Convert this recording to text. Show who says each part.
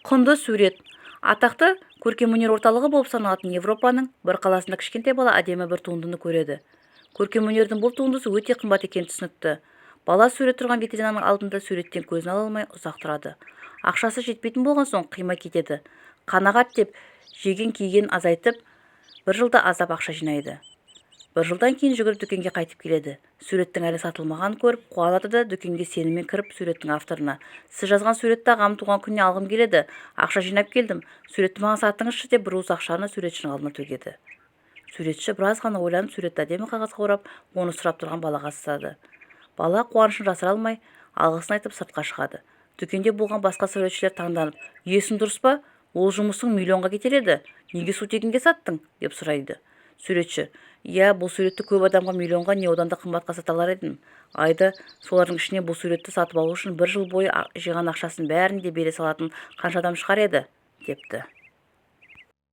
Speaker 1: Құнды сурет. Атақты көркемөнер орталығы болып саналатын Европаның бір қаласында кішкентай бала әдемі бір туындыны көреді. Көркемөнердің бұл туындысы өте қымбат екені түсінікті. Бала сурет тұрған витринаның алдында суреттен көзін ала алмай ұзақ тұрады. Ақшасы жетпейтін болған соң қимай кетеді. Қанағат деп жеген киген азайтып, бір жылда аздап ақша жинайды. Бір жылдан кейін жүгіріп дүкенге қайтып келеді. Суреттің әлі сатылмағанын көріп, қуанады да дүкенге сеніммен кіріп суреттің авторына: "Сіз жазған суретті ағам туған күніне алғым келеді. Ақша жинап келдім. Суретті маған сатыңызшы" деп бір уыс ақшаны суретшінің алдына төгеді. Суретші біраз ғана ойланып суретті әдемі қағазға орап, оны сұрап тұрған балаға ұстады. Бала қуанышын жасыра алмай, алғысын айтып сыртқа шығады. Дүкенде болған басқа суретшілер таңданып: "Есің дұрыс па? Ол жұмысың миллионға кетер еді. Неге сутегінге саттың?" деп сұрайды. Суретші: "Иә, бұл суретті көп адамға миллионға не одан да қымбатқа сата алар едім. Айды солардың ішіне бұл суретті сатып алу үшін бір жыл бойы жиған ақшасын бәрін де бере салатын қанша адам шығар еді" депті.